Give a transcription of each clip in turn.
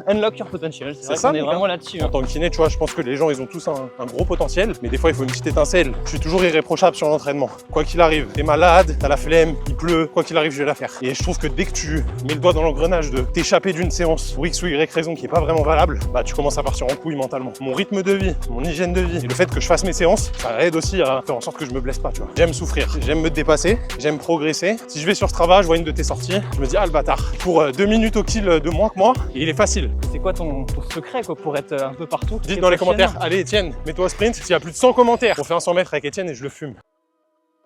unlock your potential. C'est vrai ça, qu'on est vraiment là-dessus. En tant que kiné, tu vois, je pense que les gens, ils ont tous un gros potentiel, mais des fois, il faut une petite étincelle. Je suis toujours irréprochable sur l'entraînement. Quoi qu'il arrive, t'es malade, t'as la flemme, il pleut, quoi qu'il arrive, je vais la faire. Et je trouve que dès que tu mets le doigt dans l'engrenage de t'échapper d'une séance pour X ou Y raison qui est pas vraiment valable, bah tu commences à partir en couille mentalement. Mon rythme de vie, mon hygiène de vie et le fait que je fasse mes séances, ça aide aussi à faire en sorte que je me blesse pas, tu vois. J'aime souffrir, j'aime me dépasser, j'aime progresser. Si je vais sur Strava, je vois une de tes sorties, je me dis, ah le bâtard, pour 2 minutes au kill de moins que moi, et il est facile. C'est quoi ton secret quoi, pour être un peu partout? Dites dans les commentaires, allez Étienne, mets-toi au sprint. S'il y a plus de 100 commentaires, on fait un 100 mètres avec Étienne et je le fume.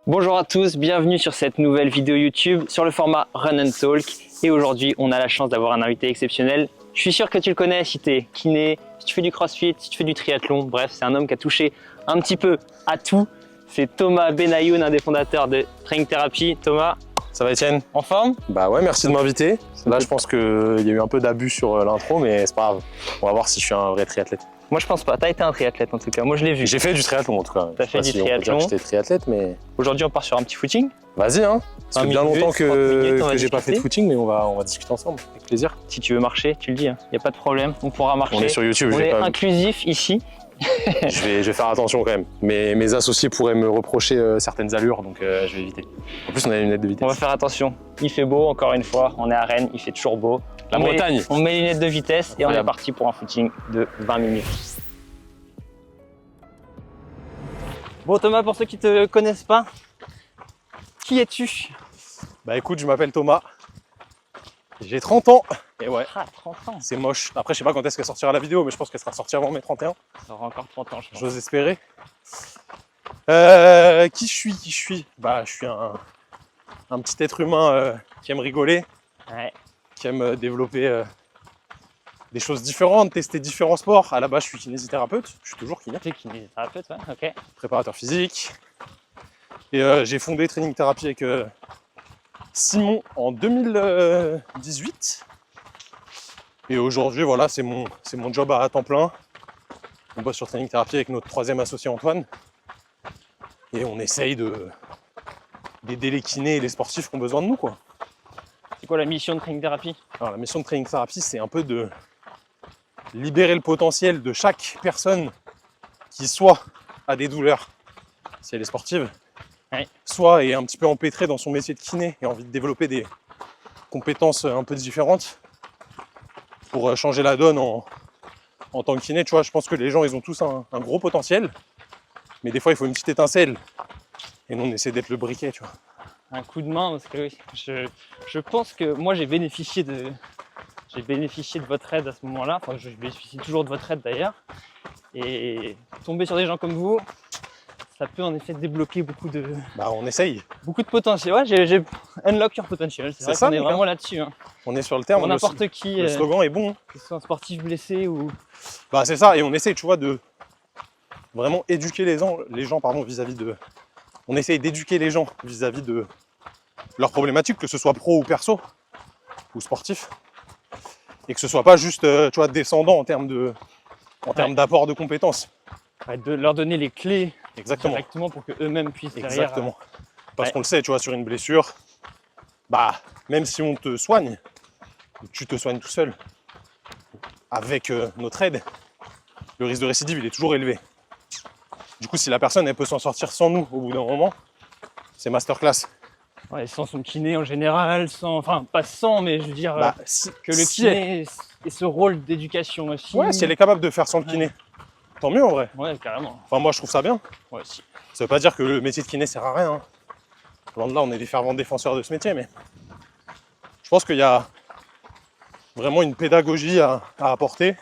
Bonjour à tous, bienvenue sur cette nouvelle vidéo YouTube sur le format Run and Talk. Et aujourd'hui, on a la chance d'avoir un invité exceptionnel. Je suis sûr que tu le connais si tu es kiné, si tu fais du crossfit, si tu fais du triathlon. Bref, c'est un homme qui a touché un petit peu à tout. C'est Thomas Benayoun, un des fondateurs de Training Therapy. Thomas, Ça va Étienne? en forme? Bah ouais, merci de m'inviter. Là, je pense qu'il y a eu un peu d'abus sur l'intro, mais c'est pas grave. On va voir si je suis un vrai triathlète. Moi, je pense pas. Tu as été un triathlète en tout cas. Moi, je l'ai vu. J'ai fait du triathlon en tout cas. T'as fait du triathlon. On peut dire que j'étais triathlète, mais Aujourd'hui, on part sur un petit footing. vas-y hein. Ça fait bien longtemps 30 minutes, on va que j'ai pas fait de discuter. footing, mais on va discuter ensemble, avec plaisir. Si tu veux marcher, tu le dis. Il n'y a pas de problème. On pourra marcher. On est sur YouTube, On j'ai est pas... inclusif ici. je vais faire attention quand même. Mes associés pourraient me reprocher certaines allures, donc je vais éviter. En plus, on a une lunette de vitesse. On va faire attention. Il fait beau, encore une fois. On est à Rennes, il fait toujours beau. La Bretagne. On met les lunettes de vitesse et on est Incroyable. parti pour un footing de 20 minutes. Bon Thomas, pour ceux qui ne te connaissent pas, qui es-tu? Bah écoute, je m'appelle Thomas. J'ai 30 ans. Et ouais, Ah, 30 ans. c'est moche. Après, je sais pas quand est-ce qu'elle sortira la vidéo, mais je pense qu'elle sera sortie avant mes 31. Ça aura encore 30 ans, je pense. J'ose espérer. Qui je suis? Bah, je suis un petit être humain qui aime rigoler, Ouais. qui aime développer des choses différentes, tester différents sports. À la base, je suis kinésithérapeute. Je suis toujours kiné, Tu es kinésithérapeute, ouais, ok. préparateur physique. Et j'ai fondé Training Therapy avec Simon en 2018. Et aujourd'hui, voilà, c'est mon job à temps plein. On bosse sur Training Therapy avec notre troisième associé Antoine. Et on essaye d'aider les kinés et les sportifs qui ont besoin de nous, quoi. C'est quoi la mission de Training Therapy? Alors, la mission de Training Therapy, c'est un peu de libérer le potentiel de chaque personne qui soit a des douleurs, si elle est sportive, ouais, soit est un petit peu empêtrée dans son métier de kiné et a envie de développer des compétences un peu différentes pour changer la donne en tant que kiné. Tu vois, je pense que les gens, ils ont tous un gros potentiel, mais des fois, il faut une petite étincelle. Et nous, on essaie d'être le briquet, tu vois. Un coup de main, parce que oui, je pense que moi j'ai bénéficié de votre aide à ce moment-là. Enfin, je bénéficie toujours de votre aide d'ailleurs. Et tomber sur des gens comme vous, ça peut en effet débloquer beaucoup de Bah, on essaye. potentiel. Ouais, j'ai unlock your potential. C'est vrai ça, qu'on est mec, vraiment là-dessus. Hein. On est sur le terme. Pour n'importe qui, Le slogan est bon. que ce soit un sportif blessé ou... Bah, c'est ça. Et on essaye, tu vois, de vraiment éduquer les gens vis-à-vis de... On essaye d'éduquer les gens vis-à-vis de leurs problématiques, que ce soit pro ou perso, ou sportif. Et que ce soit pas juste, tu vois, descendant en termes d'apport de compétences. Ouais, de leur donner les clés Exactement. directement pour qu'eux-mêmes puissent derrière... Exactement. Parce ouais. qu'on le sait, tu vois, sur une blessure, bah, même si on te soigne, tu te soignes tout seul, avec notre aide, le risque de récidive, il est toujours élevé. Du coup, si la personne, elle peut s'en sortir sans nous au bout d'un moment, c'est masterclass. Ouais, sans son kiné en général, enfin pas sans, mais je veux dire Bah, que le kiné ait ce rôle d'éducation aussi. Ouais, si elle est capable de faire sans le kiné, tant mieux en vrai. Ouais, carrément. Enfin, moi, je trouve ça bien. Ouais, si. Ça veut pas dire que le métier de kiné sert à rien. Hein. Loin de là, on est des fervents défenseurs de ce métier, mais je pense qu'il y a vraiment une pédagogie à apporter.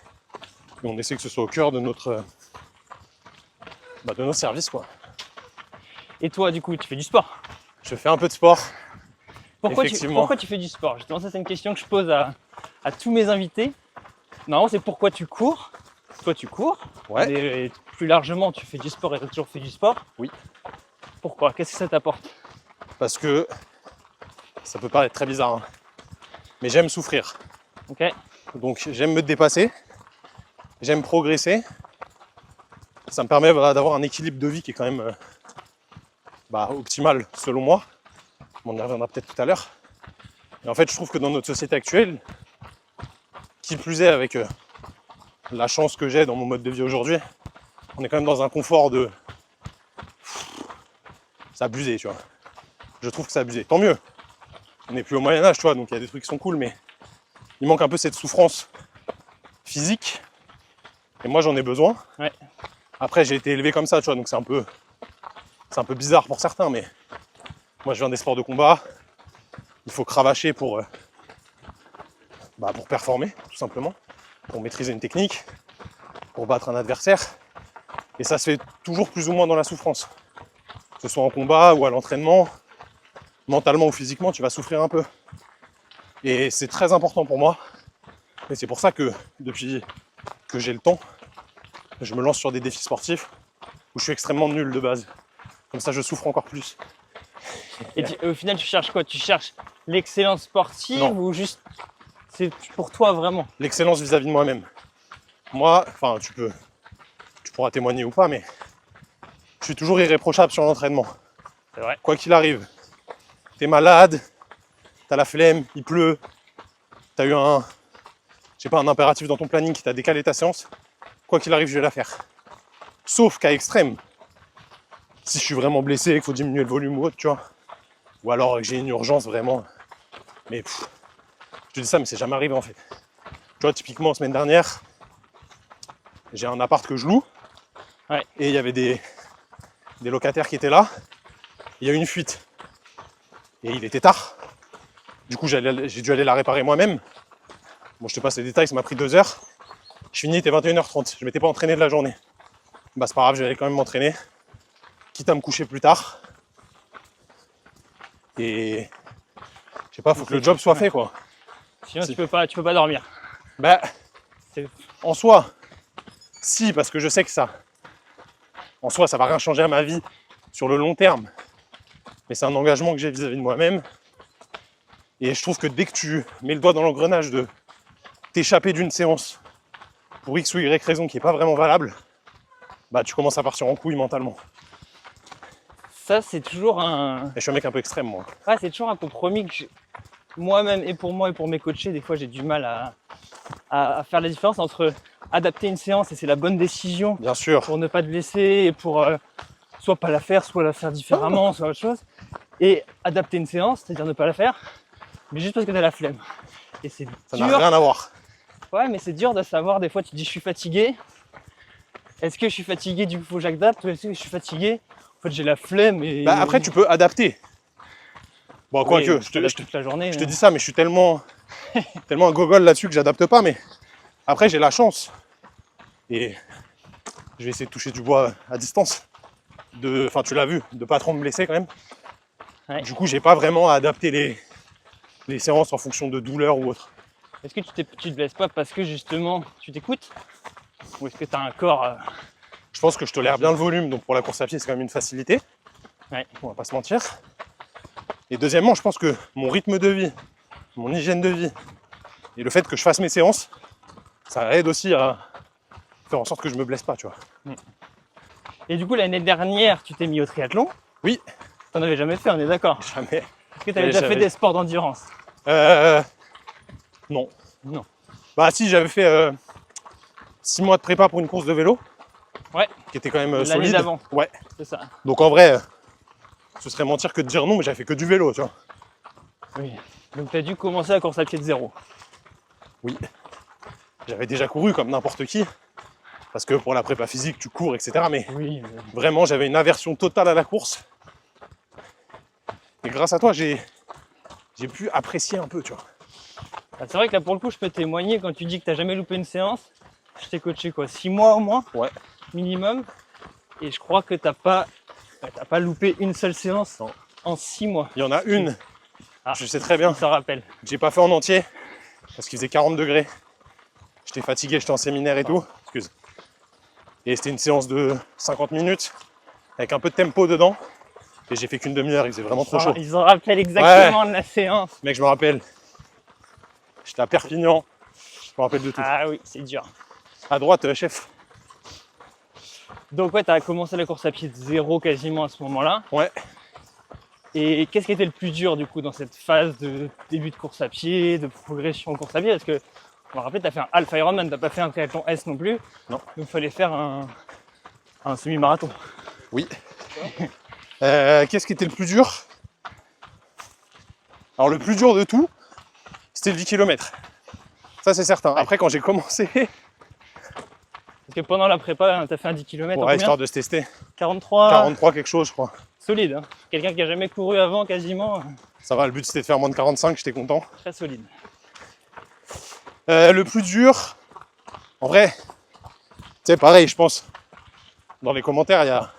Et on essaie que ce soit au cœur de nos services, quoi. Et toi, du coup, tu fais du sport? Je fais un peu de sport. Pourquoi Effectivement. tu fais du sport? Justement, ça c'est une question que je pose à tous mes invités. Non, c'est pourquoi tu cours. Toi, tu cours. Ouais. Mais plus largement, tu fais du sport et tu as toujours fait du sport. Oui. Pourquoi? Qu'est-ce que ça t'apporte? Parce que ça peut paraître très bizarre, hein, mais j'aime souffrir. Ok. Donc j'aime me dépasser, j'aime progresser. Ça me permet d'avoir un équilibre de vie qui est quand même optimal selon moi. On y reviendra peut-être tout à l'heure. Et en fait, je trouve que dans notre société actuelle, Qui plus est, avec la chance que j'ai dans mon mode de vie aujourd'hui, on est quand même dans un confort de... C'est abusé, tu vois. Je trouve que c'est abusé. Tant mieux. On n'est plus au Moyen-Âge, tu vois, donc il y a des trucs qui sont cool, mais il manque un peu cette souffrance physique. Et moi, j'en ai besoin. Ouais. Après, j'ai été élevé comme ça, tu vois, donc c'est un peu bizarre pour certains, mais moi, je viens des sports de combat. Il faut cravacher pour performer, tout simplement, pour maîtriser une technique, pour battre un adversaire. Et ça se fait toujours plus ou moins dans la souffrance. Que ce soit en combat ou à l'entraînement, mentalement ou physiquement, tu vas souffrir un peu. Et c'est très important pour moi. Et c'est pour ça que depuis que j'ai le temps, je me lance sur des défis sportifs où je suis extrêmement nul de base. Comme ça, je souffre encore plus. Et au final, tu cherches quoi? Tu cherches l'excellence sportive Non. ou juste c'est pour toi vraiment? L'excellence vis-à-vis de moi-même. Moi, enfin, tu pourras témoigner ou pas, mais je suis toujours irréprochable sur l'entraînement. C'est vrai. Quoi qu'il arrive, t'es malade, t'as la flemme, il pleut, t'as eu un impératif dans ton planning qui t'a décalé ta séance, quoi qu'il arrive, je vais la faire. Sauf cas extrême, si je suis vraiment blessé, qu'il faut diminuer le volume ou autre, tu vois, ou alors que j'ai une urgence vraiment, mais je te dis ça, mais c'est jamais arrivé en fait. Tu vois, typiquement, semaine dernière, j'ai un appart que je loue, ouais. Et il y avait des locataires qui étaient là, il y a eu une fuite, et il était tard, du coup j'ai dû aller la réparer moi-même. Bon, je te passe les détails, ça m'a pris 2 heures, je finis, il était 21h30, je m'étais pas entraîné de la journée. Bah c'est pas grave, je vais aller quand même m'entraîner, quitte à me coucher plus tard, et je sais pas, faut que le job soit fait quoi. Sinon tu peux pas dormir. Bah, en soi, si, parce que je sais que en soi, ça va rien changer à ma vie sur le long terme. Mais c'est un engagement que j'ai vis-à-vis de moi-même. Et je trouve que dès que tu mets le doigt dans l'engrenage de t'échapper d'une séance pour X ou Y raison qui n'est pas vraiment valable, bah tu commences à partir en couille mentalement. Ça, c'est toujours un... Et je suis un mec un peu extrême, moi. Ouais, c'est toujours un compromis que moi-même et pour moi et pour mes coachés, des fois j'ai du mal à faire la différence entre adapter une séance et c'est la bonne décision Bien sûr. pour ne pas te blesser et pour soit pas la faire, soit la faire différemment, soit autre chose. Et adapter une séance, c'est-à-dire ne pas la faire, mais juste parce que t'as la flemme. Et c'est Ça dur. n'a rien à voir. Ouais, mais c'est dur de savoir, des fois tu te dis je suis fatigué. Est-ce que je suis fatigué, du coup faut que j'adapte, ou est-ce que je suis fatigué, en fait j'ai la flemme et... Bah après tu peux adapter. Bon, oui, quoique, toute la journée, je te dis ça, mais je suis tellement un gogol là-dessus que j'adapte pas, mais après j'ai la chance. Et je vais essayer de toucher du bois à distance. Enfin tu l'as vu, de pas trop me blesser quand même. Ouais. Du coup j'ai pas vraiment à adapter les séances en fonction de douleur ou autre. Est-ce que tu te blesses pas parce que justement tu t'écoutes? Ou est-ce que tu as un corps... Je pense que je tolère bien le volume, donc pour la course à pied c'est quand même une facilité. Ouais. On va pas se mentir. Et deuxièmement, je pense que mon rythme de vie, mon hygiène de vie et le fait que je fasse mes séances, ça aide aussi à faire en sorte que je me blesse pas, tu vois. Et du coup, l'année dernière, tu t'es mis au triathlon? Oui. T'en avais jamais fait, on est d'accord? Jamais. Est-ce que tu avais déjà fait des sports d'endurance? Non. Non. Bah si, j'avais fait 6 mois de prépa pour une course de vélo. Ouais. Qui était quand même L'année solide. d'avant. Ouais. C'est ça. Donc en vrai, ce serait mentir que de dire non, mais j'avais fait que du vélo, tu vois. Oui. Donc tu as dû commencer la course à pied de zéro. Oui. J'avais déjà couru comme n'importe qui. Parce que pour la prépa physique, tu cours, etc. Mais oui. Vraiment, j'avais une aversion totale à la course. Et grâce à toi, j'ai pu apprécier un peu, tu vois. Ah, c'est vrai que là, pour le coup, je peux témoigner quand tu dis que tu n'as jamais loupé une séance. Je t'ai coaché quoi, 6 mois au moins? Ouais. Minimum. Et je crois que t'as pas loupé une seule séance en 6 mois. Il y en a une, je sais très bien, Ça rappelle. j'ai pas fait en entier, parce qu'il faisait 40 degrés. J'étais fatigué, j'étais en séminaire et tout. Excuse. Et c'était une séance de 50 minutes, avec un peu de tempo dedans. Et j'ai fait qu'une demi-heure, il faisait vraiment trop chaud. Ils en rappellent exactement de la séance. Mec, je me rappelle. J'étais à Perpignan, je me rappelle de tout. Ah oui, c'est dur. À droite, chef. Donc ouais, tu as commencé la course à pied de zéro quasiment à ce moment-là. Ouais. Et qu'est-ce qui était le plus dur du coup dans cette phase de début de course à pied, de progression en course à pied? Parce que Bon, après, tu as fait un half Ironman, tu n'as pas fait un triathlon S non plus. Non. Donc, il fallait faire un semi-marathon. Oui. Qu'est-ce qui était le plus dur? Alors, le plus dur de tout, c'était le 10 km. Ça, c'est certain. Ouais. Après, quand j'ai commencé, Parce que pendant la prépa, tu as fait un 10 km. ouais, histoire de se tester, 43. 43 quelque chose, je crois. Solide. Hein. Quelqu'un qui a jamais couru avant, quasiment. Ça va, le but c'était de faire moins de 45, j'étais content. Très solide. Le plus dur, en vrai, c'est pareil, je pense. Dans les commentaires, il y a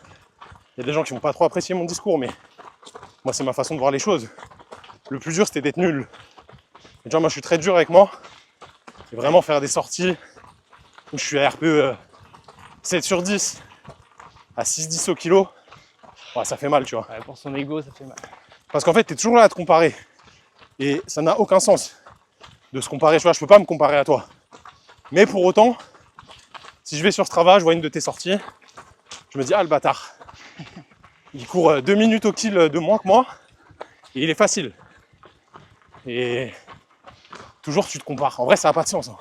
des gens qui vont pas trop apprécier mon discours, mais moi, c'est ma façon de voir les choses. Le plus dur, c'était d'être nul. Et genre, moi, je suis très dur avec moi. Et vraiment faire des sorties où je suis à RPE 7 sur 10 à 6-10 au kilo, ouais, ça fait mal, tu vois. Ouais, pour son ego, ça fait mal. Parce qu'en fait, tu es toujours là à te comparer. Et ça n'a aucun sens de se comparer. Tu vois, je peux pas me comparer à toi. Mais pour autant, si je vais sur Strava, je vois une de tes sorties, je me dis, ah le bâtard, il court 2 minutes au kill de moins que moi, et il est facile. Et toujours tu te compares. En vrai, ça n'a pas de sens. Hein.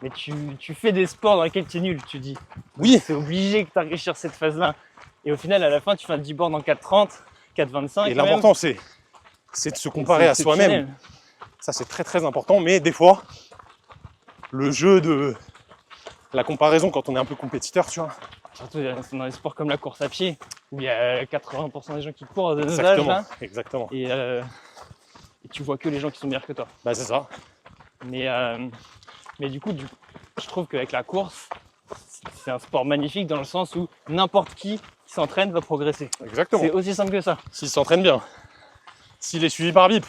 Mais tu fais des sports dans lesquels tu es nul, tu dis. Oui, C'est obligé que tu arrives sur cette phase-là. Et au final, à la fin, tu fais un 10 bornes en 4,30, 4,25. et l'important, c'est de se comparer à soi-même. Ça, c'est très très important. Mais des fois, le jeu de la comparaison, quand on est un peu compétiteur, tu vois. Surtout dans les sports comme la course à pied, où il y a 80% des gens qui courent de nos âges. Exactement, Là, exactement. et tu vois que les gens qui sont meilleurs que toi. Bah, c'est ça. Mais du coup, je trouve qu'avec la course, c'est un sport magnifique dans le sens où n'importe qui s'entraîne va progresser. Exactement. C'est aussi simple que ça. S'il s'entraîne bien. S'il est suivi par BIP.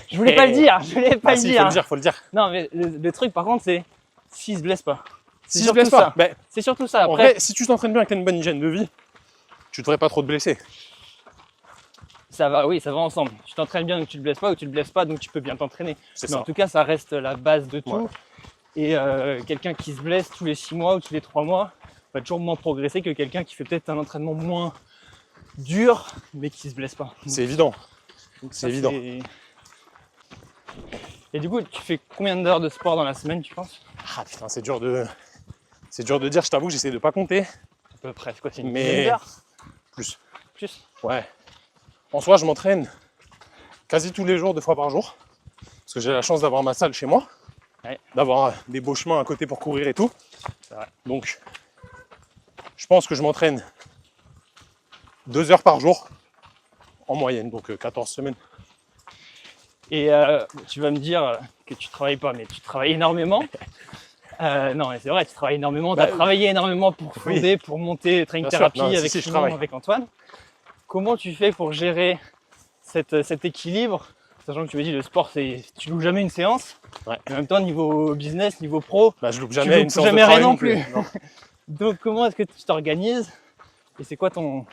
Je voulais pas le dire, je voulais pas le si, dire. faut le dire. Non, mais le truc par contre, c'est s'il se blesse pas. S'il se blesse pas, ben, C'est surtout ça. en Après, vrai, si tu t'entraînes bien et que tu as une bonne hygiène de vie, tu devrais pas trop te blesser. ça va ensemble. Tu t'entraînes bien donc tu te blesses pas, ou tu te blesses pas donc tu peux bien t'entraîner. C'est Mais ça. en tout cas, ça reste la base de tout. Ouais. Et quelqu'un qui se blesse tous les 6 mois ou tous les 3 mois va toujours moins progresser que quelqu'un qui fait peut-être un entraînement moins dur, mais qui se blesse pas. C'est évident. Donc c'est évident. Et du coup, tu fais combien d'heures de sport dans la semaine, tu penses? Ah putain, c'est dur de dire, je t'avoue, j'essaie de pas compter. À peu près, c'est quoi, c'est une Mais- dizaine d'heures? Plus. Plus? Ouais. En soi, je m'entraîne quasi tous les jours, 2 fois par jour. Parce que j'ai la chance d'avoir ma salle chez moi. Ouais. D'avoir des beaux chemins à côté pour courir et tout. C'est vrai. Donc, je pense que je m'entraîne 2 heures par jour en moyenne, donc 14 semaines. Et tu vas me dire que tu travailles pas, mais tu travailles énormément. Non, mais c'est vrai, tu travailles énormément. Tu as travaillé énormément pour fonder, pour monter Training Bien sûr. Therapy Non, avec je Simon, travaille. avec Antoine. Comment tu fais pour gérer cet équilibre, sachant que tu me dis le sport, tu loues jamais une séance. Ouais. En même temps, niveau business, niveau pro, Bah, je loupe tu jamais loupes une séance jamais de travail rien non non plus. plus. Non. Donc comment est-ce que tu t'organises? Et c'est quoi ton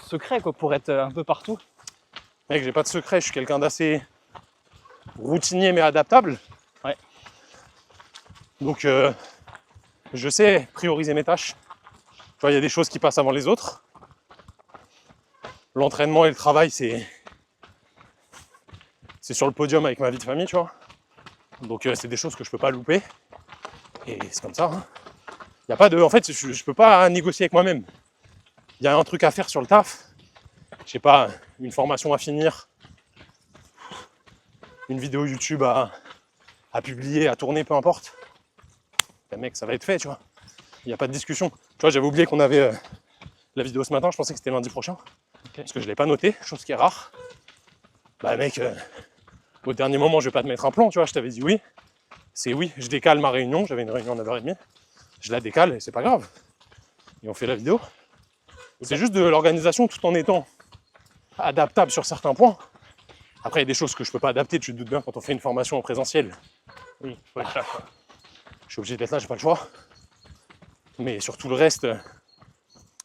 secret quoi, pour être un peu partout? Mec, j'ai pas de secret, je suis quelqu'un d'assez routinier mais adaptable. Ouais. Donc je sais prioriser mes tâches. Tu vois, il y a des choses qui passent avant les autres. L'entraînement et le travail, c'est sur le podium avec ma vie de famille, tu vois. Donc c'est des choses que je peux pas louper. Et c'est comme ça. Hein. Y a pas de. En fait, je peux pas négocier avec moi-même. Il y a un truc à faire sur le taf. Je sais pas, une formation à finir, une vidéo YouTube à publier, à tourner, peu importe. Ben mec, ça va être fait, tu vois. Il n'y a pas de discussion. Tu vois, j'avais oublié qu'on avait la vidéo ce matin, je pensais que c'était lundi prochain. Okay. Parce que je ne l'ai pas noté, chose qui est rare. Bah mec, au dernier moment, je vais pas te mettre un plan, tu vois, je t'avais dit oui. C'est oui, je décale ma réunion, j'avais une réunion à 9h30. Je la décale et c'est pas grave. Et on fait la vidéo. C'est juste de l'organisation tout en étant adaptable sur certains points. Après, il y a des choses que je peux pas adapter, tu te doutes bien, quand on fait une formation en présentiel. Oui, faut être là, quoi. Je suis obligé d'être là, j'ai pas le choix. Mais sur tout le reste,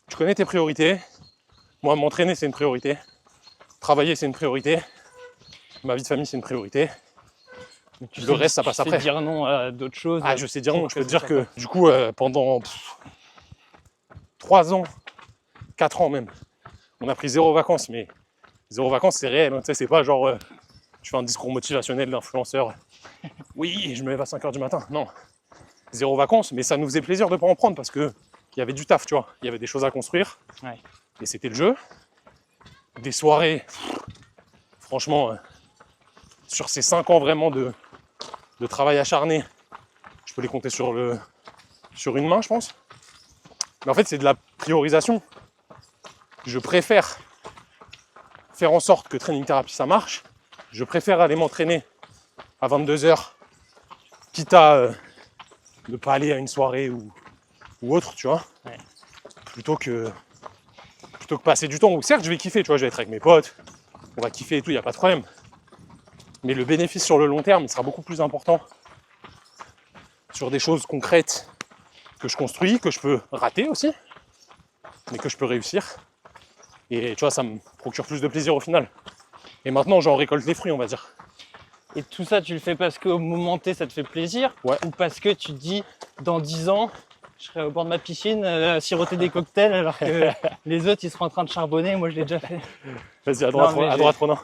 tu connais tes priorités. Moi, m'entraîner, c'est une priorité. Travailler, c'est une priorité. Ma vie de famille, c'est une priorité. Le reste, ça passe après. Tu sais dire non à d'autres choses. Ah, je sais dire non. Je peux te dire que, du coup, pendant 3 ans, 4 ans même, on a pris 0 vacances. Mais 0 vacances, c'est réel. Hein. Tu sais, c'est pas genre tu fais un discours motivationnel d'influenceur. Oui, je me lève à 5h du matin. Non, 0 vacances, mais ça nous faisait plaisir de ne pas en prendre parce qu'il y avait du taf, tu vois. Il y avait des choses à construire. Ouais. Et c'était le jeu. Des soirées, franchement, sur ces 5 ans vraiment de travail acharné, je peux les compter sur une main, je pense. Mais en fait, c'est de la priorisation. Je préfère faire en sorte que Training Therapy ça marche. Je préfère aller m'entraîner à 22h, quitte à ne pas aller à une soirée ou autre, tu vois. Ouais. Plutôt que passer du temps où certes je vais kiffer, tu vois, je vais être avec mes potes, on va kiffer et tout, il n'y a pas de problème. Mais le bénéfice sur le long terme, il sera beaucoup plus important sur des choses concrètes que je construis, que je peux rater aussi, mais que je peux réussir. Et tu vois, ça me procure plus de plaisir au final. Et maintenant, j'en récolte les fruits, on va dire. Et tout ça, tu le fais parce qu'au moment T, ça te fait plaisir? Ouais. Ou parce que tu te dis, dans 10 ans, je serai au bord de ma piscine à siroter des cocktails alors que les autres, ils seront en train de charbonner. Moi, je l'ai déjà fait. Vas-y, à droite, Ronan.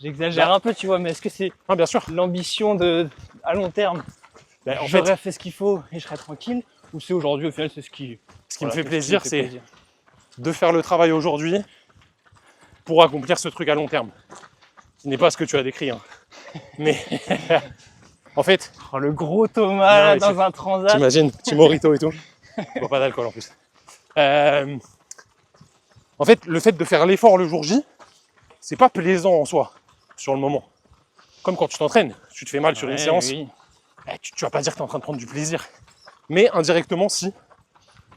J'exagère un peu, tu vois, mais est-ce que c'est bien sûr. l'ambition à long terme? En J'aurais fait ce qu'il faut et je serais tranquille? Ou c'est aujourd'hui, au final, c'est ce qui me fait plaisir, c'est de faire le travail aujourd'hui pour accomplir ce truc à long terme. Ce n'est pas ce que tu as décrit. Hein. Mais en fait... Oh, le gros Thomas dans un transat. T'imagines, petit Morito et tout. Bon, pas d'alcool en plus. En fait, le fait de faire l'effort le jour J, c'est pas plaisant en soi, sur le moment. Comme quand tu t'entraînes, tu te fais mal sur une séance, oui. Tu vas pas dire que tu es en train de prendre du plaisir. Mais indirectement, si.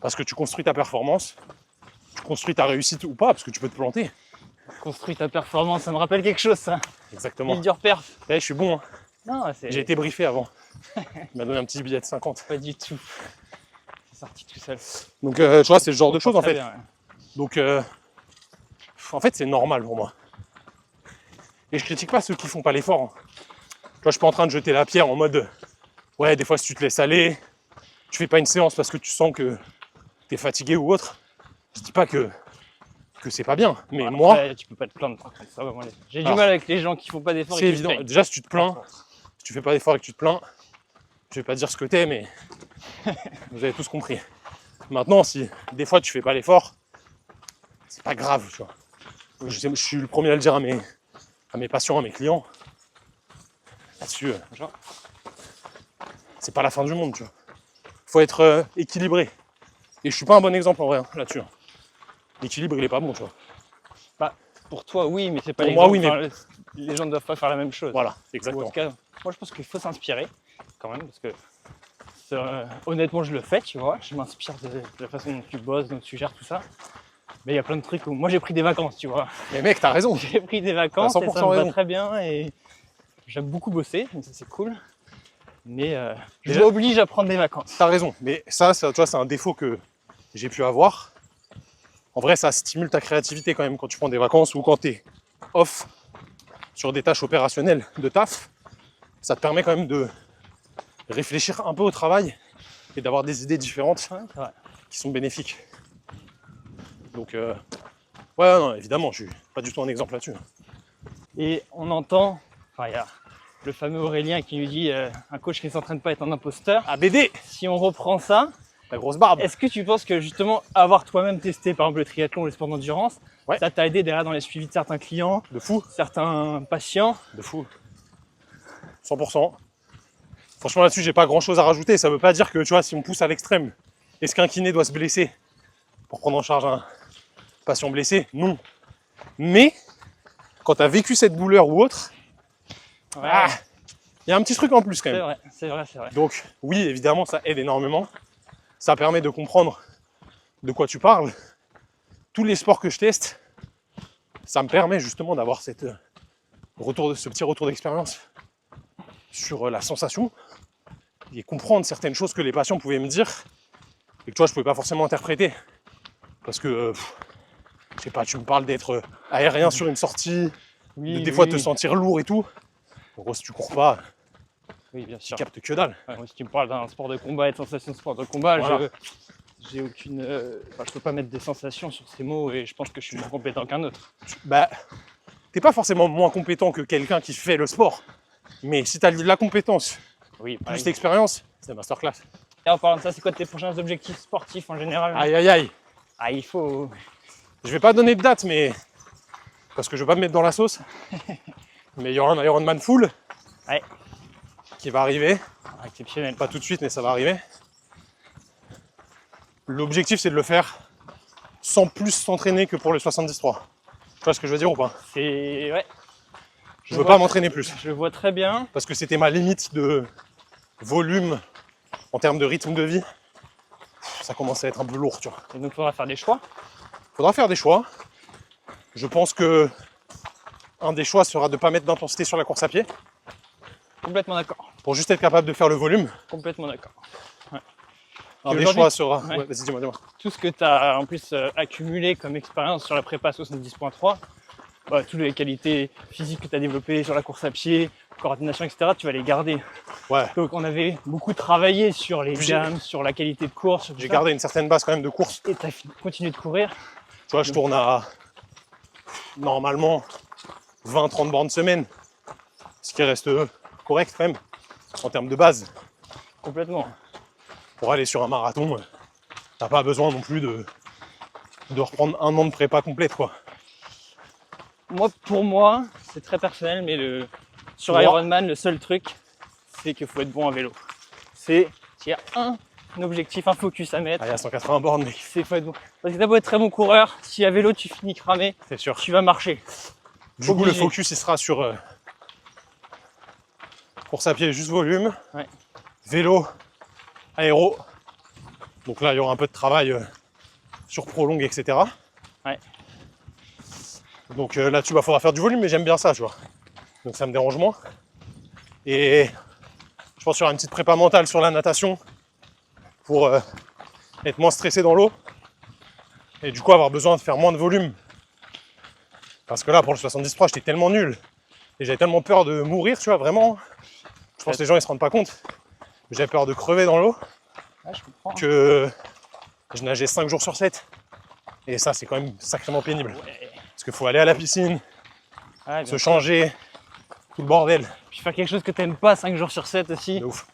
Parce que tu construis ta performance, tu construis ta réussite ou pas, parce que tu peux te planter. Construis ta performance, ça me rappelle quelque chose, ça. Exactement. Il dure perf. Je suis bon. Hein. Non, j'ai été briefé avant. Il m'a donné un petit billet de 50. Pas du tout. C'est sorti tout seul. Donc, tu vois, c'est le genre de choses, en fait. Bien, ouais. Donc, en fait, c'est normal pour moi. Et je critique pas ceux qui font pas l'effort. Hein. Tu vois, je suis pas en train de jeter la pierre en mode... Ouais, des fois, si tu te laisses aller, tu fais pas une séance parce que tu sens que t'es fatigué ou autre. Je dis pas que c'est pas bien, mais après, moi... Tu peux pas te plaindre. Ça va, moi, j'ai du mal avec les gens qui font pas d'efforts. C'est évident. Déjà, si tu te plains, si tu fais pas d'efforts et que tu te plains, je vais pas dire ce que t'es, mais vous avez tous compris. Maintenant, si des fois tu fais pas l'effort, c'est pas grave, tu vois. Je suis le premier à le dire à mes patients, à mes clients. Là-dessus, c'est pas la fin du monde, tu vois. Faut être équilibré. Et je suis pas un bon exemple en vrai, hein, là-dessus. L'équilibre, il est pas bon, tu vois. Bah, pour toi, oui, mais c'est pas pour moi, oui, mais les gens ne doivent pas faire la même chose. Voilà, exactement. En tout cas, moi, je pense qu'il faut s'inspirer, quand même, parce que honnêtement, je le fais, tu vois. Je m'inspire de la façon dont tu bosses, dont tu gères tout ça. Mais il y a plein de trucs où moi, j'ai pris des vacances, tu vois. Mais mec, t'as raison. J'ai pris des vacances et ça me raison. va très bien et j'aime beaucoup bosser, donc ça c'est cool. Mais je m'oblige à prendre des vacances. T'as raison, mais ça, tu vois, c'est un défaut que j'ai pu avoir. En vrai, ça stimule ta créativité quand même quand tu prends des vacances ou quand t'es off sur des tâches opérationnelles de taf. Ça te permet quand même de réfléchir un peu au travail et d'avoir des idées différentes qui sont bénéfiques. Donc, ouais, non, évidemment, je suis pas du tout un exemple là-dessus. Et on entend, il y a le fameux Aurélien qui nous dit un coach qui ne s'entraîne pas est un imposteur. Ah, BD. Si on reprend ça, la grosse barbe. Est-ce que tu penses que justement avoir toi-même testé par exemple le triathlon ou les sports d'endurance, ça t'a aidé derrière dans les suivis de certains clients, de fou, certains patients? De fou. 100%. Franchement là-dessus, j'ai pas grand-chose à rajouter. Ça veut pas dire que tu vois, si on pousse à l'extrême, est-ce qu'un kiné doit se blesser pour prendre en charge un patient blessé? Non. Mais quand tu as vécu cette douleur ou autre, il y a un petit truc en plus quand même. C'est vrai. Donc oui, évidemment, ça aide énormément. Ça permet de comprendre de quoi tu parles. Tous les sports que je teste, ça me permet justement d'avoir ce petit retour d'expérience sur la sensation et comprendre certaines choses que les patients pouvaient me dire et que toi, je ne pouvais pas forcément interpréter. Parce que, je sais pas, tu me parles d'être aérien sur une sortie, des fois te sentir lourd et tout. En gros, si tu cours pas, bien sûr. Tu captes que dalle. Moi, si tu me parles d'un sport de combat et de sensations de sport de combat, j'ai aucune... je peux pas mettre des sensations sur ces mots et je pense que je suis moins compétent qu'un autre. t'es pas forcément moins compétent que quelqu'un qui fait le sport. Mais si tu as de la compétence, Oui, plus d'expérience, c'est masterclass. Et en parlant de ça, c'est quoi tes prochains objectifs sportifs en général? Aïe aïe aïe. Ah, il faut. Je vais pas donner de date, mais parce que je vais pas me mettre dans la sauce. Mais il y aura un Ironman full Ouais. qui va arriver. Exceptionnel. Pas tout de suite, mais ça va arriver. L'objectif, c'est de le faire sans plus s'entraîner que pour le 73. Tu vois ce que je veux dire ou pas? C'est. Ouais. Je veux pas m'entraîner plus. Je vois très bien. Parce que c'était ma limite de volume en termes de rythme de vie. Ça commence à être un peu lourd, tu vois. Et donc, il faudra faire des choix. Faudra faire des choix. Je pense que un des choix sera de ne pas mettre d'intensité sur la course à pied Complètement d'accord. pour juste être capable de faire le volume. Complètement d'accord. Un Et des aujourd'hui- choix sera... Ouais. Ouais, vas-y, dis-moi. Tout ce que tu as en plus accumulé comme expérience sur la prépa 70.3, bah, toutes les qualités physiques que tu as développées sur la course à pied, coordination, etc., tu vas les garder. Ouais, Donc on avait beaucoup travaillé sur les J'ai- gammes, sur la qualité de course. sur tout j'ai ça. gardé une certaine base quand même de course. Et tu as continué de courir. Tu vois, je tourne à normalement 20-30 bornes semaine. Ce qui reste correct quand même en termes de base. Complètement. Pour aller sur un marathon, t'as pas besoin non plus de reprendre un an de prépa complète, quoi. Pour moi, c'est très personnel, mais sur Moi- Ironman, le seul truc, c'est qu'il faut être bon à vélo. Il y a un objectif, un focus à mettre. Ah, il y a 180 bornes, mec, C'est faut être bon. Parce que t'as beau être très bon coureur, si à vélo tu finis cramé, c'est sûr. tu vas marcher. Du coup, le Obligé. focus, il sera sur course à pied, juste volume. Ouais. Vélo, aéro. Donc là, il y aura un peu de travail sur prolongue, etc. Ouais. Donc là-dessus, faudra faire du volume, mais j'aime bien ça, tu vois. Donc ça me dérange moins. Et je pense qu'il y aura une petite prépa mentale sur la natation pour être moins stressé dans l'eau. Et du coup, avoir besoin de faire moins de volume. Parce que là, pour le 70 Pro, j'étais tellement nul. Et j'avais tellement peur de mourir, tu vois, vraiment. Je pense que les gens, ils se rendent pas compte. J'avais peur de crever dans l'eau. Ouais, je comprends. Que je nageais 5 jours sur 7. Et ça, c'est quand même sacrément pénible. Ouais. Parce qu'il faut aller à la piscine, Ouais, bien se sûr. changer, tout le bordel. Puis faire quelque chose que t'aimes pas 5 jours sur 7 aussi. De ouf.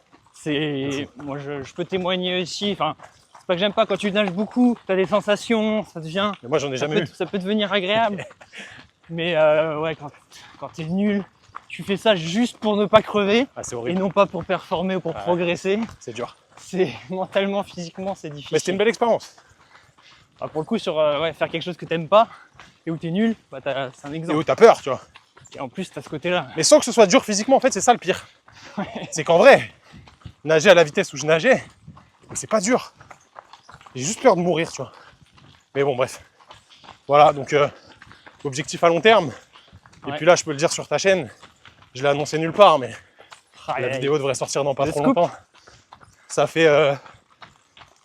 Moi je peux témoigner aussi. Enfin, c'est pas que j'aime pas quand tu nages beaucoup, t'as des sensations, ça devient. Mais moi, j'en ai jamais eu. Ça peut devenir agréable. Mais ouais, quand t'es nul, tu fais ça juste pour ne pas crever Ah, c'est et horrible. non pas pour performer ou pour Ouais. progresser. C'est dur. C'est mentalement, physiquement, c'est difficile. Mais c'était une belle expérience. Ah, pour le coup, sur faire quelque chose que t'aimes pas et où t'es nul, bah, c'est un Et exemple. où t'as peur, tu vois. Et en plus, t'as ce côté-là. Mais sans que ce soit dur physiquement, en fait, c'est ça le pire. C'est qu'en vrai, nager à la vitesse où je nageais, mais c'est pas dur. J'ai juste peur de mourir, tu vois. Mais bon, bref. Voilà, donc objectif à long terme. Et Ouais. puis là, je peux le dire sur ta chaîne, je l'ai annoncé nulle part, mais Aïe, la aïe. vidéo devrait sortir dans pas Le trop scoop. longtemps. Ça fait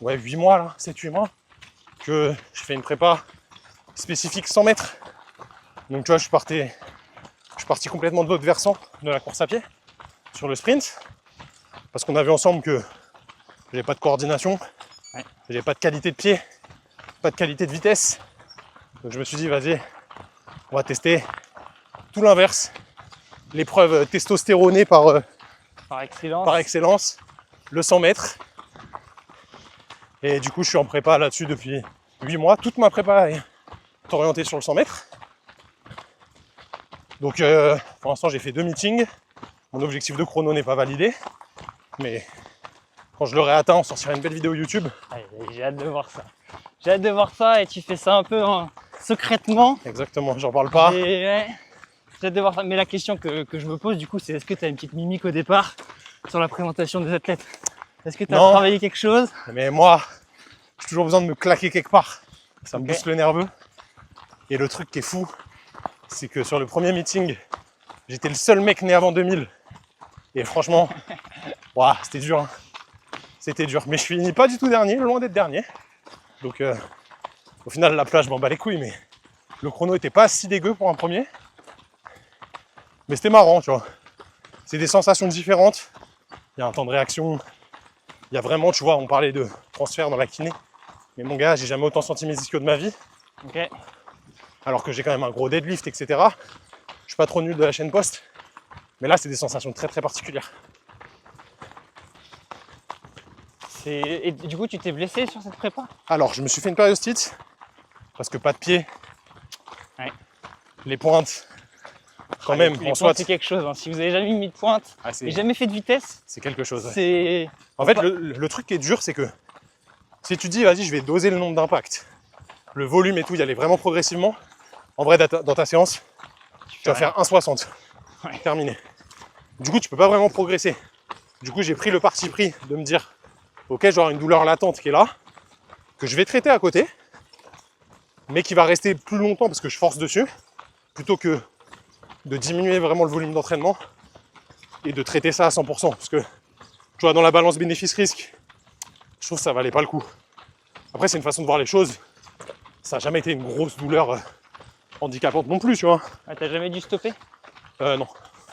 8 mois, là, 7-8 mois, que je fais une prépa spécifique 100 mètres. Donc tu vois, je suis parti complètement de l'autre versant de la course à pied, sur le sprint, parce qu'on a vu ensemble que j'avais pas de coordination, Ouais. j'avais pas de qualité de pied, pas de qualité de vitesse. Donc je me suis dit, vas-y, on va tester tout l'inverse, l'épreuve testostéronée par excellence, le 100 mètres. Et du coup, je suis en prépa là-dessus depuis 8 mois. Toute ma prépa est orientée sur le 100 mètres. Donc, pour l'instant, j'ai fait 2 meetings. Mon objectif de chrono n'est pas validé. Mais quand je l'aurai atteint, on sortira une belle vidéo YouTube. Aïe, aïe, j'ai hâte de voir ça. J'ai hâte de voir ça et tu fais ça un peu secrètement. Exactement, j'en parle pas. Et ouais, j'ai hâte de voir ça. Mais la question que je me pose du coup, c'est est-ce que tu as une petite mimique au départ sur la présentation des athlètes? Est-ce que tu as Non. travaillé quelque chose? Mais moi, j'ai toujours besoin de me claquer quelque part. Ça me Ok. booste le nerveux. Et le truc qui est fou, c'est que sur le premier meeting, j'étais le seul mec né avant 2000. Et franchement, ouah, c'était dur. Hein. C'était dur. Mais je finis pas du tout dernier, loin d'être dernier. Donc au final, la plage, je m'en bats les couilles, mais le chrono était pas si dégueu pour un premier. Mais c'était marrant, tu vois. C'est des sensations différentes. Il y a un temps de réaction. Il y a vraiment, tu vois, on parlait de transfert dans la kiné. Mais mon gars, j'ai jamais autant senti mes ischios de ma vie. Ok. Alors que j'ai quand même un gros deadlift, etc. suis pas trop nul de la chaîne poste. Mais là, c'est des sensations très très particulières. Et du coup, tu t'es blessé sur cette prépa? Alors, je me suis fait une périostite parce que pas de pied. Ouais. Les pointes, quand même, les en soi, c'est quelque chose. Hein. Si vous avez jamais mis de pointe et jamais fait de vitesse, c'est quelque chose. Ouais. C'est. En fait, le truc qui est dur, c'est que si tu dis, vas-y, je vais doser le nombre d'impacts, le volume et tout, y aller vraiment progressivement, en vrai, dans ta séance, tu vas faire 1,60. Ouais. Terminé. Du coup, tu peux pas vraiment progresser. Du coup, j'ai pris le parti pris de me dire, ok, je vais avoir une douleur latente qui est là, que je vais traiter à côté, mais qui va rester plus longtemps parce que je force dessus, plutôt que de diminuer vraiment le volume d'entraînement et de traiter ça à 100%. Parce que, tu vois, dans la balance bénéfice-risque, je trouve que ça valait pas le coup. Après, c'est une façon de voir les choses. Ça n'a jamais été une grosse douleur handicapante non plus, tu vois. Ah, t'as jamais dû stopper? Non.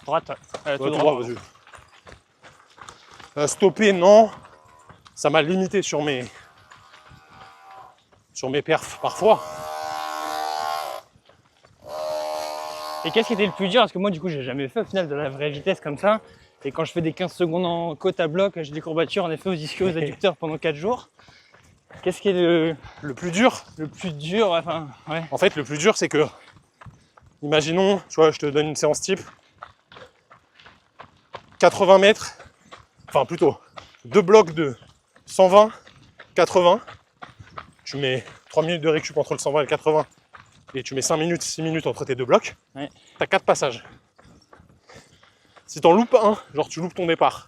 Droite, tout Tout droit. droit, vas-y. Stopper, non. Ça m'a limité sur mes perfs parfois. Et qu'est-ce qui était le plus dur? Parce que moi, du coup, j'ai jamais fait au final de la vraie vitesse comme ça. Et quand je fais des 15 secondes en côte à bloc, j'ai des courbatures en effet aux ischios, aux adducteurs pendant 4 jours. Qu'est-ce qui est le plus dur? Le plus dur, enfin, ouais. En fait, le plus dur, c'est que, imaginons, tu vois, je te donne une séance type, 80 mètres, enfin plutôt, 2 blocs de 120, 80, tu mets 3 minutes de récup entre le 120 et le 80, et tu mets 5 minutes, 6 minutes entre tes 2 blocs, Ouais. t'as 4 passages. Si t'en loupes un, genre tu loupes ton départ,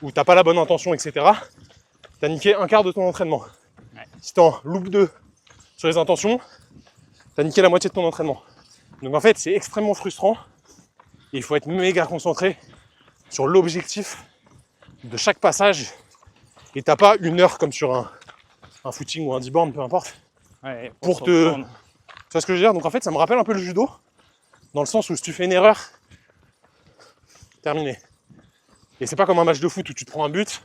ou t'as pas la bonne intention, etc., t'as niqué un quart de ton entraînement. Ouais. Si t'en loupes 2 sur les intentions, t'as niqué la moitié de ton entraînement. Donc en fait, c'est extrêmement frustrant, et il faut être méga concentré sur l'objectif de chaque passage, et t'as pas une heure comme sur un footing ou un D-board, peu importe, Ouais, pour te... Tu vois ce que je veux dire? Donc en fait, ça me rappelle un peu le judo, dans le sens où si tu fais une erreur, terminé. Et c'est pas comme un match de foot où tu te prends un but,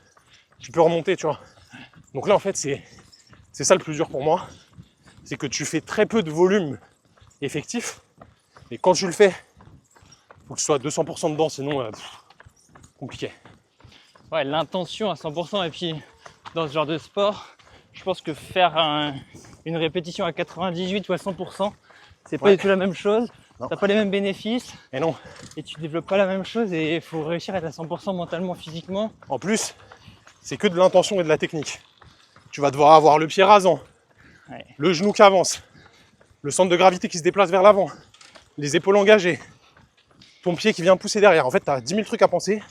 tu peux remonter, tu vois. Donc là, en fait, c'est ça le plus dur pour moi, c'est que tu fais très peu de volume effectif, et quand tu le fais, faut que tu sois à 200% dedans, sinon, compliqué. Ouais, l'intention à 100%, et puis dans ce genre de sport, je pense que faire une répétition à 98 ou à 100%, c'est pas du tout la même chose. T'as pas les mêmes bénéfices. Et non. Et tu développes pas la même chose, et il faut réussir à être à 100% mentalement, physiquement. En plus, c'est que de l'intention et de la technique. Tu vas devoir avoir le pied rasant, Ouais. le genou qui avance, le centre de gravité qui se déplace vers l'avant, les épaules engagées, ton pied qui vient pousser derrière. En fait, tu as 10 000 trucs à penser,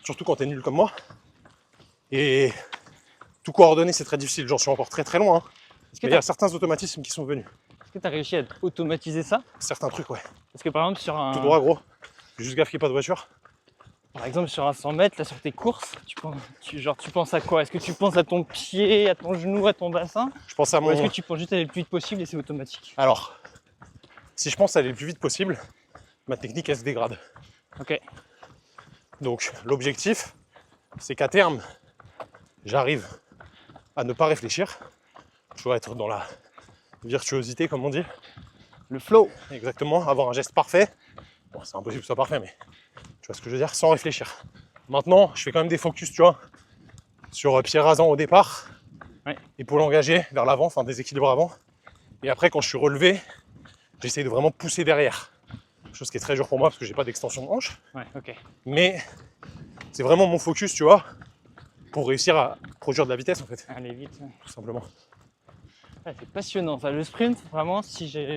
surtout quand tu es nul comme moi. Et tout coordonner, c'est très difficile. J'en suis encore très très loin. Hein. Mais il y a certains automatismes qui sont venus. Est-ce que tu as réussi à automatiser ça? Certains trucs, ouais. Parce que par exemple, sur un... Tout droit, gros. Juste gaffe qu'il n'y ait pas de voiture. Par exemple, sur un 100 mètres, là, sur tes courses, tu penses à quoi? Est-ce que tu penses à ton pied, à ton genou, à ton bassin? Je pense à Ou mon... est-ce que tu penses juste aller le plus vite possible et c'est automatique? Alors, si je pense aller le plus vite possible, ma technique, elle se dégrade. Ok. Donc, l'objectif, c'est qu'à terme, j'arrive à ne pas réfléchir. Je dois être dans la virtuosité, comme on dit. Le flow. Exactement, avoir un geste parfait. Bon, c'est impossible que ce soit parfait, mais tu vois ce que je veux dire, sans réfléchir. Maintenant, je fais quand même des focus, tu vois, sur pied rasant au départ, ouais. Épaule engagée vers l'avant, enfin déséquilibre avant. Et après, quand je suis relevé, j'essaie de vraiment pousser derrière. Chose qui est très dur pour moi parce que j'ai pas d'extension de hanche. Ouais, ok. Mais c'est vraiment mon focus, tu vois, pour réussir à produire de la vitesse en fait. Allez vite. Tout simplement. Ouais, c'est passionnant. Ça, le sprint, vraiment, si j'ai...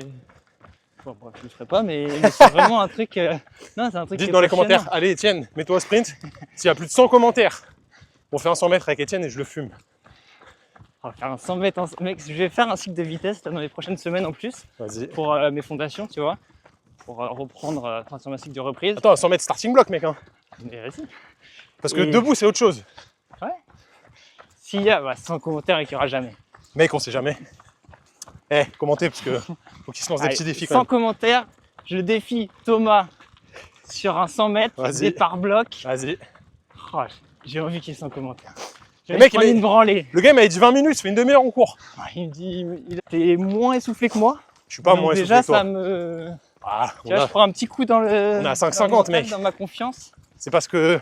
Bon, bref, je le ferai pas, mais c'est vraiment un truc... Non, c'est un truc. Dites dans les commentaires, allez Étienne, mets-toi au sprint. S'il y a plus de 100 commentaires, on fait un 100 mètres avec Étienne et je le fume. On va faire un 100 mètres. Mec, je vais faire un cycle de vitesse là, dans les prochaines semaines en plus. Vas-y. Pour mes fondations, tu vois. Pour reprendre, sur ma cycle de reprise. Attends, 100 mètres starting block, mec. Hein. Mais vas-y. Parce que debout, c'est autre chose. Ouais. S'il y a 100 commentaires et qu'il n'y aura jamais. Mec, on sait jamais. Commentez parce que faut qu'il se lance des petits défis quand 100 même. commentaires, je défie Thomas sur un 100 mètres, départ bloc. Vas-y. Oh, j'ai envie qu'il y ait 100 commentaires. Le mec, une branlée. Le gars, il m'a dit 20 minutes, ça fait une demi-heure en cours. Il me dit, t'es moins essoufflé que moi. Je suis pas moins essoufflé déjà, que toi. ça me... Ah, Tu vois, je prends un petit coup dans le. On a 5,50 mec. Dans ma confiance. C'est parce que,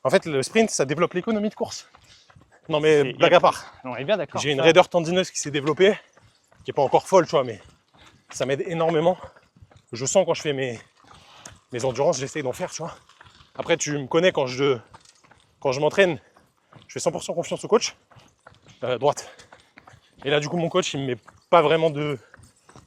en fait, le sprint, ça développe l'économie de course. Non mais, blague à part. On est bien d'accord. J'ai une raideur tendineuse qui s'est développée, qui est pas encore folle, tu vois, mais ça m'aide énormément. Je sens quand je fais mes endurances, j'essaye d'en faire, tu vois. Après, tu me connais quand je m'entraîne, je fais 100% confiance au coach, droite. Et là, du coup, mon coach, il me met pas vraiment de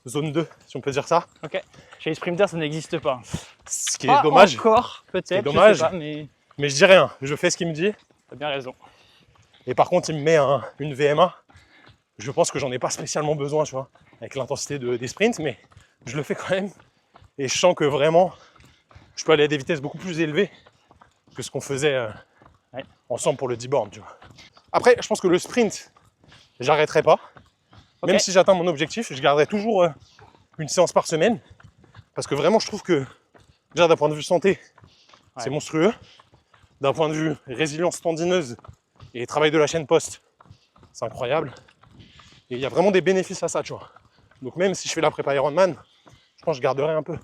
zone 2, si on peut dire ça. Ok. Chez les sprinters, ça n'existe pas. Ce qui est dommage. Encore, peut-être. C'est dommage. Je sais pas, mais je dis rien, je fais ce qu'il me dit. t'as bien raison. Et par contre, il me met une VMA. Je pense que j'en ai pas spécialement besoin, tu vois, avec l'intensité des sprints, mais je le fais quand même. Et je sens que vraiment, je peux aller à des vitesses beaucoup plus élevées que ce qu'on faisait ensemble pour le 10 bornes, tu vois. Après, je pense que le sprint, j'arrêterai pas. Même si j'atteins mon objectif, je garderai toujours une séance par semaine. Parce que vraiment, je trouve que, déjà d'un point de vue santé, c'est monstrueux. D'un point de vue résilience tendineuse et travail de la chaîne post, c'est incroyable. Et il y a vraiment des bénéfices à ça, tu vois. Donc même si je fais la prépa Ironman, je pense que je garderai un peu.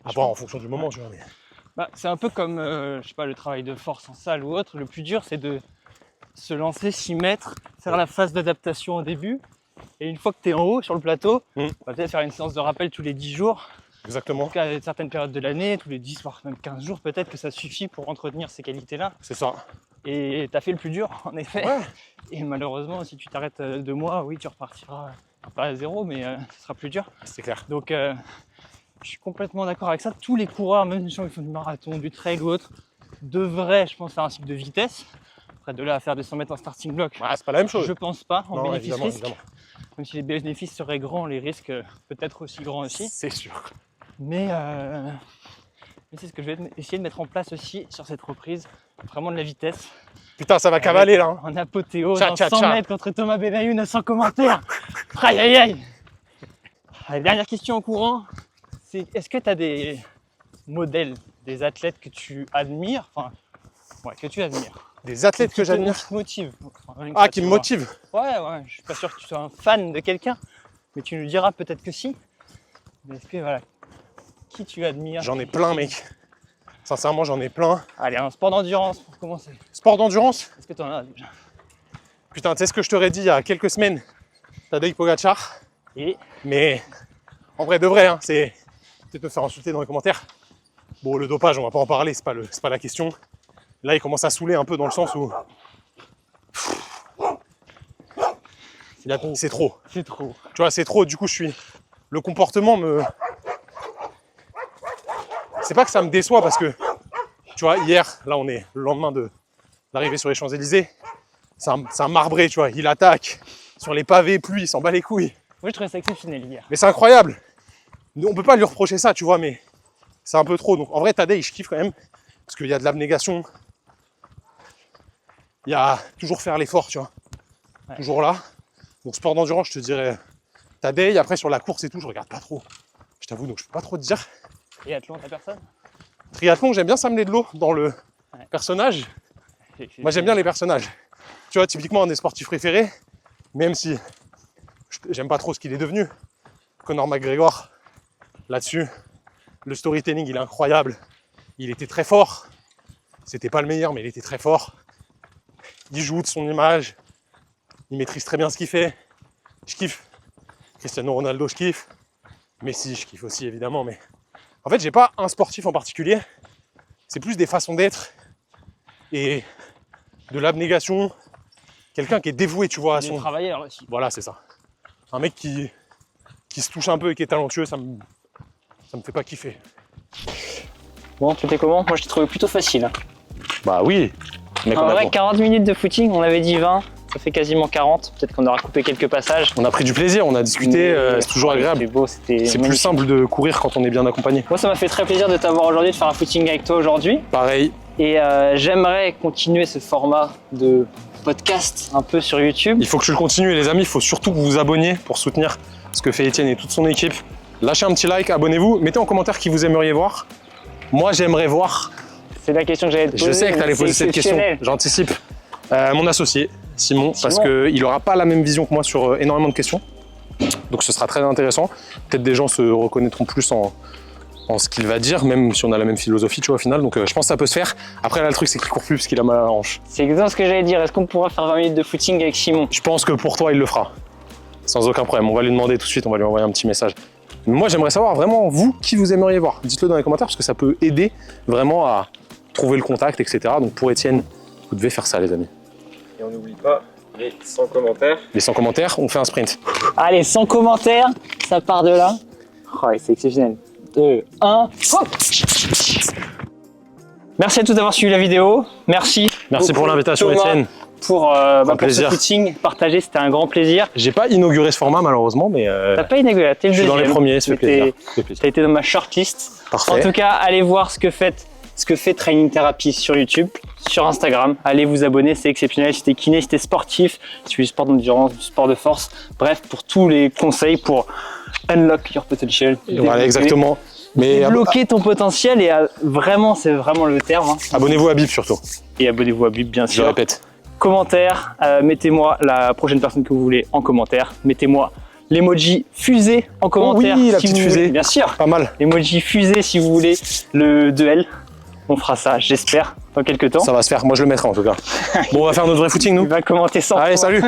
À voir en fonction du moment, tu vois. Mais... Bah, c'est un peu comme, je sais pas, le travail de force en salle ou autre. Le plus dur, c'est de se lancer, s'y mettre, faire la phase d'adaptation au début. Et une fois que tu es en haut, sur le plateau, on va peut-être faire une séance de rappel tous les 10 jours. Exactement. En tout cas, à certaines périodes de l'année, tous les 10, voire même 15 jours, peut-être que ça suffit pour entretenir ces qualités-là. C'est ça. Et tu as fait le plus dur, en effet. Ouais. Et malheureusement, si tu t'arrêtes 2 mois, oui, tu repartiras, pas à zéro, mais ce sera plus dur. C'est clair. Donc, je suis complètement d'accord avec ça. Tous les coureurs, même les gens qui font du marathon, du trail ou autre, devraient, je pense, faire un cycle de vitesse. Après, de là à faire 200 mètres en starting block, C'est pas la même chose. je pense pas, en bénéfice-risque. Évidemment. Même si les bénéfices seraient grands, les risques peut-être aussi grands aussi. C'est sûr. Mais c'est ce que je vais essayer de mettre en place aussi sur cette reprise. Vraiment de la vitesse. Putain, ça va cavaler là. En apothéose, Tcha, en tcha, 100 tcha. mètres contre Thomas Benayoun, 100 commentaires. Aïe aïe aïe. Allez, dernière question au courant. C'est est-ce que tu as des modèles, des athlètes que tu admires, que tu admires, Des athlètes que j'admire. qui te motivent. Qui me motivent. Ouais, je suis pas sûr que tu sois un fan de quelqu'un, mais tu nous diras peut-être que si. Mais est-ce que voilà, qui tu admires? J'en ai plein, mec. Sincèrement, j'en ai plein. Allez, un sport d'endurance pour commencer. Sport d'endurance. Est-ce que tu en as déjà? Putain, tu sais ce que je t'aurais dit il y a quelques semaines, Tadej Pogacar. Et Mais en vrai de vrai, c'est peut-être me faire insulter dans les commentaires. Bon, le dopage, on va pas en parler, c'est pas la question. Là, il commence à saouler un peu dans le sens où c'est trop. c'est trop. Tu vois, c'est trop. Du coup, le comportement c'est pas que ça me déçoit parce que, tu vois, hier, là, on est le lendemain d'arriver sur les Champs-Élysées. C'est un marbré, tu vois. Il attaque sur les pavés, pluie, il s'en bat les couilles. Moi, je trouvais ça exceptionnel hier. Mais c'est incroyable. On peut pas lui reprocher ça, tu vois, mais c'est un peu trop. Donc, en vrai, Tadej, je kiffe quand même parce qu'il y a de l'abnégation. Il y a toujours faire l'effort, tu vois. Ouais. Toujours là. Donc, sport d'endurance, je te dirais Tadej. Après, sur la course et tout, je regarde pas trop. Je t'avoue, donc je peux pas trop te dire. Et Athlon, t'as personne? Triathlon, j'aime bien s'amener de l'eau dans le personnage. Moi, j'aime bien les personnages. Tu vois, typiquement, un des sportifs préférés, même si j'aime pas trop ce qu'il est devenu, Conor McGregor, là-dessus, le storytelling, il est incroyable. Il était très fort. C'était pas le meilleur, mais il était très fort. Il joue de son image. Il maîtrise très bien ce qu'il fait. Je kiffe. Cristiano Ronaldo, je kiffe. Messi, je kiffe aussi, évidemment. Mais en fait, j'ai pas un sportif en particulier. C'est plus des façons d'être et de l'abnégation. Quelqu'un qui est dévoué, tu vois, à son travailleur aussi. Voilà, c'est ça. Un mec qui se touche un peu et qui est talentueux, ça me fait pas kiffer. Bon, tu étais comment? Moi, je t'ai trouvé plutôt facile. Bah oui. Mais En vrai, 40 minutes de footing, on avait dit 20, ça fait quasiment 40. Peut-être qu'on aura coupé quelques passages. on a pris du plaisir, on a discuté, c'est toujours agréable. C'était beau, c'était C'est plus magnifique. simple de courir quand on est bien accompagné. Moi, ça m'a fait très plaisir de t'avoir aujourd'hui, de faire un footing avec toi aujourd'hui. Pareil. Et j'aimerais continuer ce format de podcast un peu sur YouTube. Il faut que tu le continues, les amis. Il faut surtout que vous vous abonniez pour soutenir ce que fait Étienne et toute son équipe. Lâchez un petit like, abonnez-vous, mettez en commentaire qui vous aimeriez voir. Moi, j'aimerais voir. C'est la question que j'allais te poser. Je sais que tu allais poser cette question, j'anticipe. Mon associé, Simon, parce qu'il n'aura pas la même vision que moi sur énormément de questions. Donc ce sera très intéressant. Peut-être des gens se reconnaîtront plus en ce qu'il va dire, même si on a la même philosophie, tu vois, au final. Donc je pense que ça peut se faire. Après là, le truc, c'est qu'il court plus parce qu'il a mal à la hanche. C'est exactement ce que j'allais dire. Est-ce qu'on pourra faire 20 minutes de footing avec Simon? Je pense que pour toi, il le fera. Sans aucun problème. On va lui demander tout de suite, on va lui envoyer un petit message. Moi, j'aimerais savoir vraiment, vous, qui vous aimeriez voir. Dites-le dans les commentaires parce que ça peut aider vraiment à trouver le contact, etc. Donc pour Étienne, vous devez faire ça, les amis. Et on n'oublie pas les 100 commentaires. Les 100 commentaires, on fait un sprint. Allez, 100 commentaires, ça part de là. Oh, c'est exceptionnel. 2, 1, hop! Merci à tous d'avoir suivi la vidéo. Merci. Merci pour l'invitation, Thomas, Étienne. Pour ce footing partagé, c'était un grand plaisir. J'ai pas inauguré ce format malheureusement, mais T'as pas inauguré, t'es le je suis dans les deuxième. premiers, ça fait plaisir. T'as été dans ma shortlist. Parfait. En tout cas, allez voir ce que fait Training Therapy sur YouTube, sur Instagram. Allez vous abonner, c'est exceptionnel. Si t'es kiné, si t'es sportif, si tu fais du sport d'endurance, du sport de force, bref, pour tous les conseils pour unlock your potential. Voilà, exactement. Mais Débloquer ton potentiel et vraiment, c'est vraiment le terme. Hein. abonnez-vous à Bip surtout. Et abonnez-vous à Bip, bien Je sûr. le répète. Commentaire, mettez-moi la prochaine personne que vous voulez en commentaire. Mettez-moi l'emoji fusée en commentaire. oui, la si petite vous fusée. voulez. Bien sûr. Pas mal. L'emoji fusée si vous voulez le duel. On fera ça, j'espère, dans quelques temps. Ça va se faire. Moi, je le mettrai en tout cas. Bon, on va faire notre vrai footing, nous. Il va commenter sans Allez, fois. salut.